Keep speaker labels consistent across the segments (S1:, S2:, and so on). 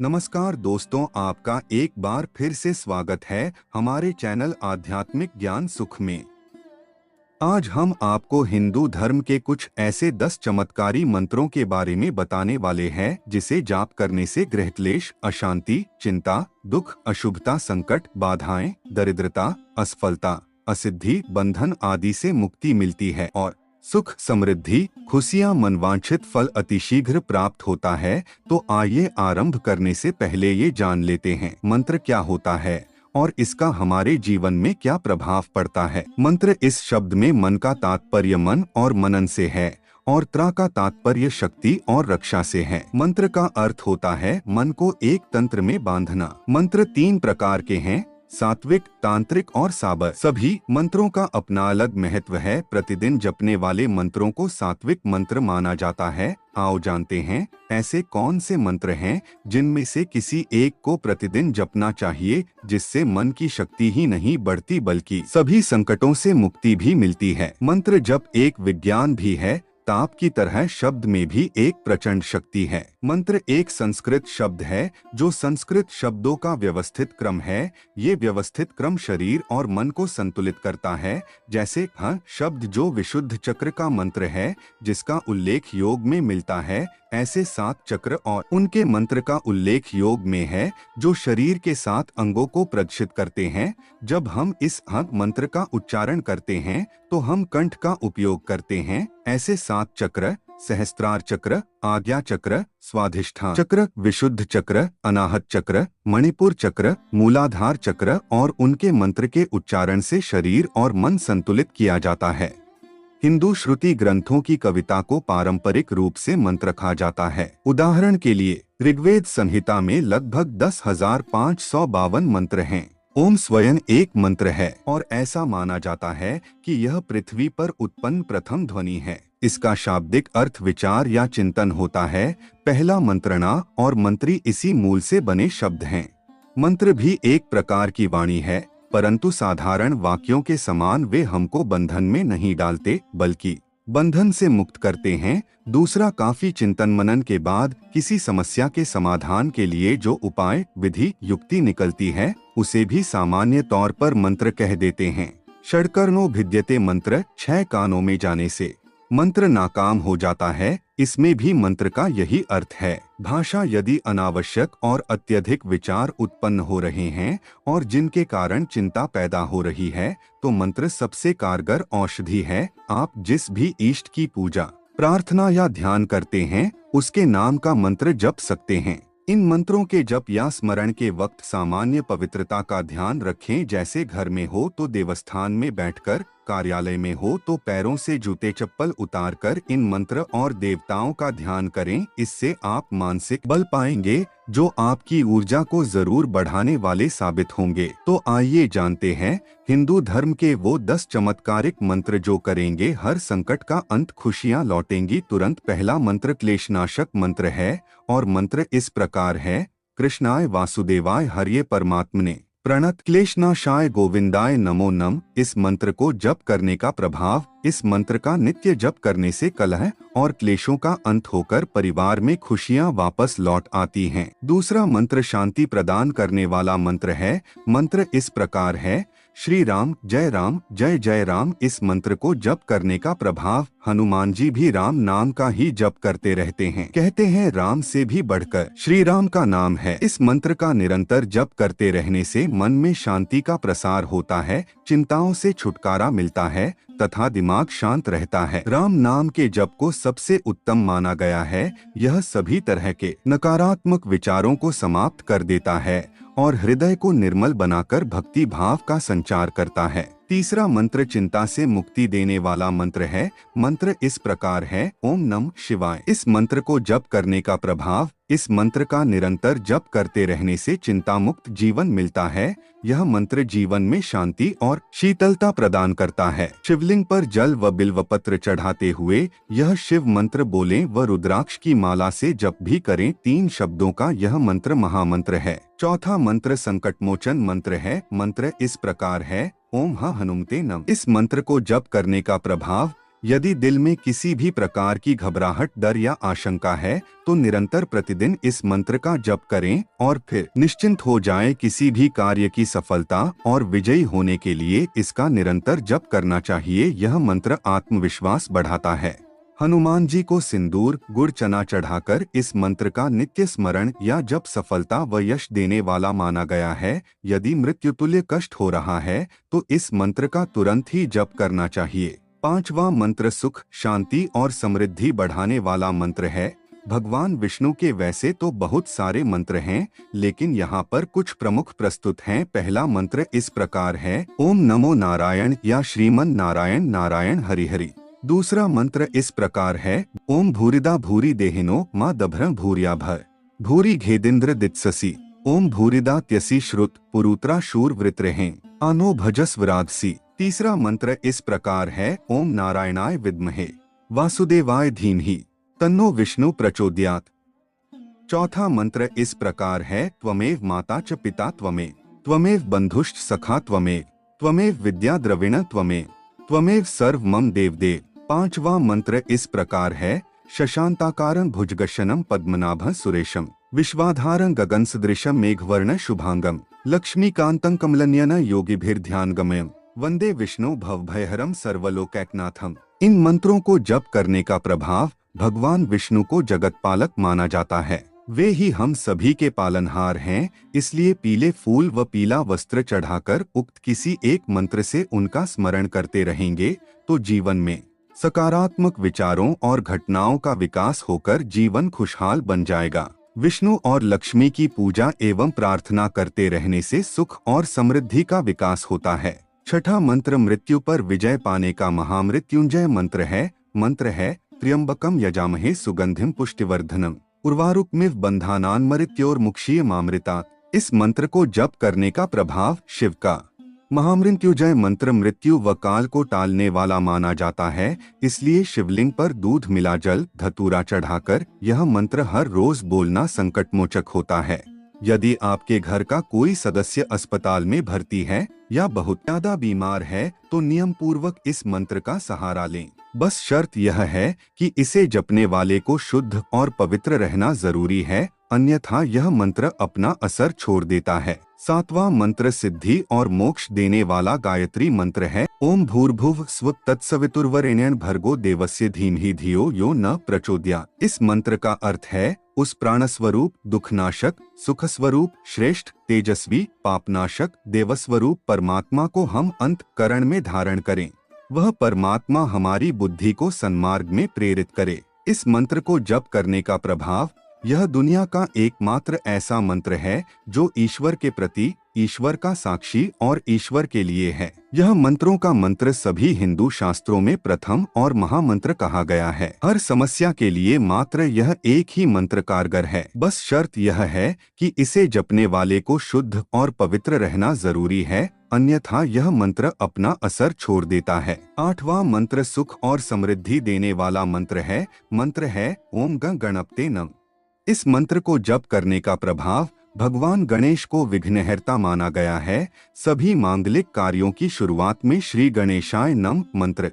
S1: नमस्कार दोस्तों, आपका एक बार फिर से स्वागत है हमारे चैनल आध्यात्मिक ज्ञान सुख में। आज हम आपको हिंदू धर्म के कुछ ऐसे 10 चमत्कारी मंत्रों के बारे में बताने वाले हैं जिसे जाप करने से गृह क्लेश, अशांति, चिंता, दुख, अशुभता, संकट, बाधाएं, दरिद्रता, असफलता, असिद्धि, बंधन आदि से मुक्ति मिलती है और सुख, समृद्धि, खुशियां, मनवांछित फल अतिशीघ्र प्राप्त होता है। तो आइए आरंभ करने से पहले ये जान लेते हैं मंत्र क्या होता है और इसका हमारे जीवन में क्या प्रभाव पड़ता है। मंत्र इस शब्द में मन का तात्पर्य मन और मनन से है और त्र का तात्पर्य शक्ति और रक्षा से है। मंत्र का अर्थ होता है मन को एक तंत्र में बांधना। मंत्र 3 प्रकार के हैं, सात्विक, तांत्रिक और साबर। सभी मंत्रों का अपना अलग महत्व है। प्रतिदिन जपने वाले मंत्रों को सात्विक मंत्र माना जाता है। आओ जानते हैं ऐसे कौन से मंत्र हैं जिनमें से किसी एक को प्रतिदिन जपना चाहिए, जिससे मन की शक्ति ही नहीं बढ़ती बल्कि सभी संकटों से मुक्ति भी मिलती है। मंत्र जप एक विज्ञान भी है। ताप की तरह शब्द में भी एक प्रचंड शक्ति है। मंत्र एक संस्कृत शब्द है जो संस्कृत शब्दों का व्यवस्थित क्रम है। ये व्यवस्थित क्रम शरीर और मन को संतुलित करता है। जैसे ह शब्द जो विशुद्ध चक्र का मंत्र है, जिसका उल्लेख योग में मिलता है, ऐसे 7 चक्र और उनके मंत्र का उल्लेख योग में है जो शरीर के 7 अंगों को प्रदर्शित करते हैं। जब हम इस मंत्र का उच्चारण करते हैं तो हम कंठ का उपयोग करते हैं। ऐसे 7 चक्र सहस्त्रार चक्र, आज्ञा चक्र, स्वाधिष्ठान चक्र, विशुद्ध चक्र, अनाहत चक्र, मणिपुर चक्र, मूलाधार चक्र और उनके मंत्र के उच्चारण से शरीर और मन संतुलित किया जाता है। हिंदू श्रुति ग्रंथों की कविता को पारंपरिक रूप से मंत्र कहा जाता है। उदाहरण के लिए ऋग्वेद संहिता में लगभग 10,552 मंत्र हैं। ओम स्वयं एक मंत्र है और ऐसा माना जाता है कि यह पृथ्वी पर उत्पन्न प्रथम ध्वनि है। इसका शाब्दिक अर्थ विचार या चिंतन होता है। पहला मंत्रणा और मंत्री इसी मूल से बने शब्द हैं। मंत्र भी एक प्रकार की वाणी है, परंतु साधारण वाक्यों के समान वे हमको बंधन में नहीं डालते बल्कि बंधन से मुक्त करते हैं। दूसरा, काफी चिंतन मनन के बाद किसी समस्या के समाधान के लिए जो उपाय, विधि, युक्ति निकलती है, उसे भी सामान्य तौर पर मंत्र कह देते हैं। षड्कर्णो भिद्यते मंत्र, 6 कानों में जाने से मंत्र नाकाम हो जाता है। इसमें भी मंत्र का यही अर्थ है। भाषा यदि अनावश्यक और अत्यधिक विचार उत्पन्न हो रहे हैं और जिनके कारण चिंता पैदा हो रही है, तो मंत्र सबसे कारगर औषधि है। आप जिस भी इष्ट की पूजा, प्रार्थना या ध्यान करते हैं, उसके नाम का मंत्र जप सकते हैं। इन मंत्रों के जप या स्मरण के वक्त सामान्य पवित्रता का ध्यान रखें। जैसे घर में हो तो देवस्थान में बैठकर, कार्यालय में हो तो पैरों से जूते चप्पल उतारकर इन मंत्र और देवताओं का ध्यान करें। इससे आप मानसिक बल पाएंगे जो आपकी ऊर्जा को जरूर बढ़ाने वाले साबित होंगे। तो आइए जानते हैं हिंदू धर्म के वो 10 चमत्कारिक मंत्र जो करेंगे हर संकट का अंत, खुशियां लौटेंगी तुरंत। पहला मंत्र क्लेशनाशक मंत्र है और मंत्र इस प्रकार है। कृष्णाय वासुदेवाय हरिये परमात्मने प्रणत क्लेशनाशाय गोविंदाय नमो नम। इस मंत्र को जप करने का प्रभाव, इस मंत्र का नित्य जप करने से कलह और क्लेशों का अंत होकर परिवार में खुशियां वापस लौट आती हैं। दूसरा मंत्र शांति प्रदान करने वाला मंत्र है। मंत्र इस प्रकार है। श्री राम जय जय राम। इस मंत्र को जप करने का प्रभाव, हनुमान जी भी राम नाम का ही जप करते रहते हैं। कहते हैं राम से भी बढ़कर श्री राम का नाम है। इस मंत्र का निरंतर जप करते रहने से मन में शांति का प्रसार होता है, चिंताओं से छुटकारा मिलता है तथा दिमाग शांत रहता है। राम नाम के जप को सबसे उत्तम माना गया है। यह सभी तरह के नकारात्मक विचारों को समाप्त कर देता है और हृदय को निर्मल बनाकर भक्ति भाव का संचार करता है। तीसरा मंत्र चिंता से मुक्ति देने वाला मंत्र है। मंत्र इस प्रकार है। ओम नमः शिवाय। इस मंत्र को जप करने का प्रभाव, इस मंत्र का निरंतर जप करते रहने से चिंता मुक्त जीवन मिलता है। यह मंत्र जीवन में शांति और शीतलता प्रदान करता है। शिवलिंग पर जल व बिल्वपत्र चढ़ाते हुए यह शिव मंत्र बोलें व रुद्राक्ष की माला से जप भी करें। 3 शब्दों का यह मंत्र महामंत्र है। चौथा मंत्र संकटमोचन मंत्र है। मंत्र इस प्रकार है। ओम हनुमते नमः। इस मंत्र को जप करने का प्रभाव, यदि दिल में किसी भी प्रकार की घबराहट, डर या आशंका है तो निरंतर प्रतिदिन इस मंत्र का जप करें और फिर निश्चिंत हो जाएं। किसी भी कार्य की सफलता और विजयी होने के लिए इसका निरंतर जप करना चाहिए। यह मंत्र आत्मविश्वास बढ़ाता है। हनुमान जी को सिंदूर, गुड़, चना चढ़ाकर इस मंत्र का नित्य स्मरण या जप सफलता व यश देने वाला माना गया है। यदि मृत्युतुल्य कष्ट हो रहा है तो इस मंत्र का तुरंत ही जप करना चाहिए। पांचवा मंत्र सुख, शांति और समृद्धि बढ़ाने वाला मंत्र है। भगवान विष्णु के वैसे तो बहुत सारे मंत्र हैं, लेकिन यहाँ पर कुछ प्रमुख प्रस्तुत हैं। पहला मंत्र इस प्रकार है, ओम नमो नारायण या श्रीमन नारायण नारायण हरि हरि। दूसरा मंत्र इस प्रकार है, ओम भूरिदा भूरि देहिनो माँ दभ्र भूरिया भर भूरि घेदिंद्र दित्ससी। ओम भूरिदा त्यसी श्रुत पुरुत्रा शूर वृत्रहें आनो भजस विराधसी। तीसरा मंत्र इस प्रकार है, ओम नारायणाय विद्महे वासुदेवाय धीमहि तन्नो विष्णु प्रचोदयात्। चौथा मंत्र इस प्रकार है, त्वमेव माता च पिता त्वमेव, त्वमेव बंधुश्च सखा त्वमेव, त्वमेव विद्या द्रविण त्वमेव, त्वमेव सर्व मम देवदेव। पांचवा मंत्र इस प्रकार है, शशांताकारं भुजगशनं पद्मनाभं सुरेशं, विश्वाधारं गगनसदृशं मेघवर्ण शुभांगम, लक्ष्मीकांतं कमलनयन योगिभिर्ध्यानगमयम्, वंदे विष्णु भवभयहरम सर्वलोकैकनाथम। इन मंत्रों को जप करने का प्रभाव भगवान विष्णु को जगतपालक माना जाता है। वे ही हम सभी के पालनहार हैं, इसलिए पीले फूल व पीला वस्त्र चढ़ाकर उक्त किसी एक मंत्र से उनका स्मरण करते रहेंगे तो जीवन में सकारात्मक विचारों और घटनाओं का विकास होकर जीवन खुशहाल बन जाएगा। विष्णु और लक्ष्मी की पूजा एवं प्रार्थना करते रहने से सुख और समृद्धि का विकास होता है। छठा मंत्र मृत्यु पर विजय पाने का महामृत्युंजय मंत्र है। मंत्र है, त्र्यंबकम यजामहे सुगंधिम पुष्टिवर्धनम उर्वारुकमिव बंधानान मृत्योर्मुक्षीयमामृतात्। इस मंत्र को जप करने का प्रभाव शिव का महामृत्युंजय मंत्र मृत्यु व काल को टालने वाला माना जाता है, इसलिए शिवलिंग पर दूध मिला जल धतूरा चढ़ाकर यह मंत्र हर रोज बोलना संकटमोचक होता है। यदि आपके घर का कोई सदस्य अस्पताल में भर्ती है या बहुत ज्यादा बीमार है तो नियम पूर्वक इस मंत्र का सहारा लें। बस शर्त यह है कि इसे जपने वाले को शुद्ध और पवित्र रहना जरूरी है, अन्यथा यह मंत्र अपना असर छोड़ देता है। सातवां मंत्र सिद्धि और मोक्ष देने वाला गायत्री मंत्र है। ओम भूर्भुव स्व तत्सवितुर्वरेण्यं भर्गो देवस्य धीमहि धियो यो न प्रचोदयात्। इस मंत्र का अर्थ है, उस प्राणस्वरूप, दुखनाशक, सुख स्वरूप, श्रेष्ठ, तेजस्वी, पापनाशक, देवस्वरूप परमात्मा को हम अंतःकरण में धारण करें। वह परमात्मा हमारी बुद्धि को सन्मार्ग में प्रेरित करे। इस मंत्र को जप करने का प्रभाव, यह दुनिया का एकमात्र ऐसा मंत्र है जो ईश्वर के प्रति, ईश्वर का साक्षी और ईश्वर के लिए है। यह मंत्रों का मंत्र सभी हिंदू शास्त्रों में प्रथम और महामंत्र कहा गया है। हर समस्या के लिए मात्र यह एक ही मंत्र कारगर है। बस शर्त यह है कि इसे जपने वाले को शुद्ध और पवित्र रहना जरूरी है, अन्यथा यह मंत्र अपना असर छोड़ देता है। आठवां मंत्र सुख और समृद्धि देने वाला मंत्र है। मंत्र है, ओम गणपते नमः। इस मंत्र को जप करने का प्रभाव, भगवान गणेश को विघ्नहर्ता माना गया है। सभी मांगलिक कार्यों की शुरुआत में श्री गणेशाय नमः मंत्र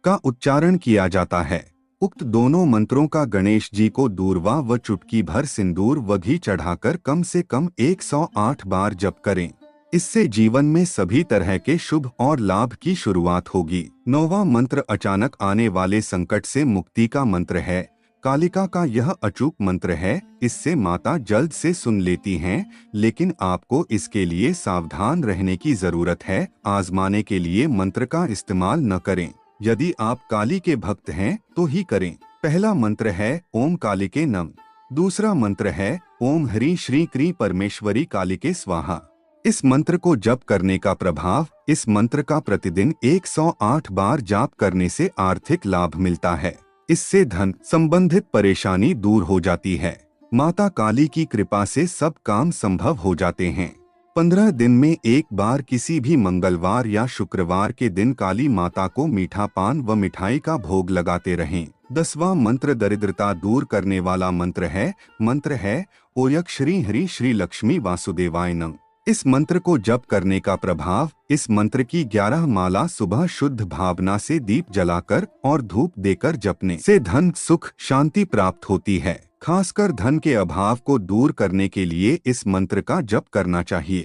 S1: का उच्चारण किया जाता है। उक्त दोनों मंत्रों का गणेश जी को दूर्वा व चुटकी भर सिंदूर व घी चढ़ाकर कम से कम 108 बार जप करें। इससे जीवन में सभी तरह के शुभ और लाभ की शुरुआत होगी। नौवां मंत्र अचानक आने वाले संकट से मुक्ति का मंत्र है। कालिका का यह अचूक मंत्र है। इससे माता जल्द से सुन लेती हैं, लेकिन आपको इसके लिए सावधान रहने की जरूरत है। आजमाने के लिए मंत्र का इस्तेमाल न करें। यदि आप काली के भक्त हैं तो ही करें। पहला मंत्र है, ओम कालिके नमः। दूसरा मंत्र है, ओम ह्रीं श्री क्रीं परमेश्वरी कालिके स्वाहा। इस मंत्र को जप करने का प्रभाव, इस मंत्र का प्रतिदिन 108 बार जाप करने से आर्थिक लाभ मिलता है। इससे धन संबंधित परेशानी दूर हो जाती है। माता काली की कृपा से सब काम संभव हो जाते हैं। 15 दिन में एक बार किसी भी मंगलवार या शुक्रवार के दिन काली माता को मीठा पान व मिठाई का भोग लगाते रहें। 10वां मंत्र दरिद्रता दूर करने वाला मंत्र है। मंत्र है, ओयक श्री हरि श्री लक्ष्मी वासुदेवाय नमः। इस मंत्र को जप करने का प्रभाव, इस मंत्र की 11 माला सुबह शुद्ध भावना से दीप जलाकर और धूप देकर जपने से धन, सुख, शांति प्राप्त होती है। खासकर धन के अभाव को दूर करने के लिए इस मंत्र का जप करना चाहिए।